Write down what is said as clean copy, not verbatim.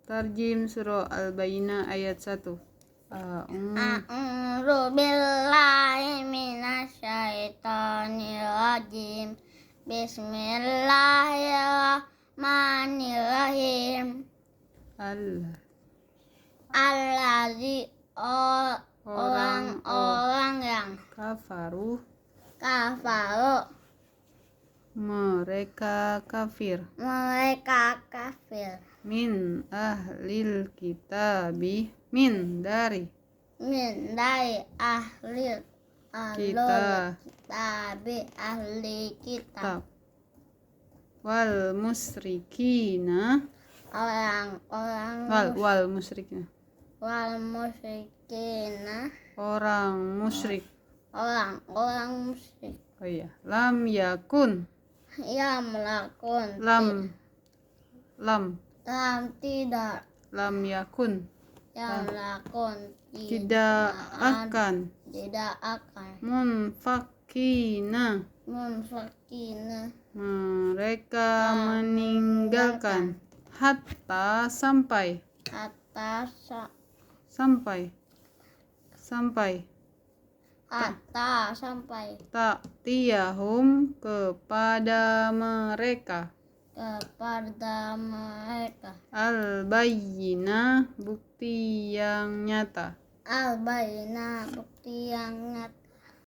Tarjim surah Al-Bayyinah ayat 1. A'udzu billahi minasyaitonir rajim. Bismillahirrahmanirrahim. Allazi orang-orang yang kafaru mereka kafir min ahlil kitabi dari ahli kitab wal musyrikina orang musyrik. Oh iya, lam yakun tidak tidak akan munfakina mereka meninggalkan hatta sampai ta'tiyahum kepada mereka al-bayyinah bukti yang nyata.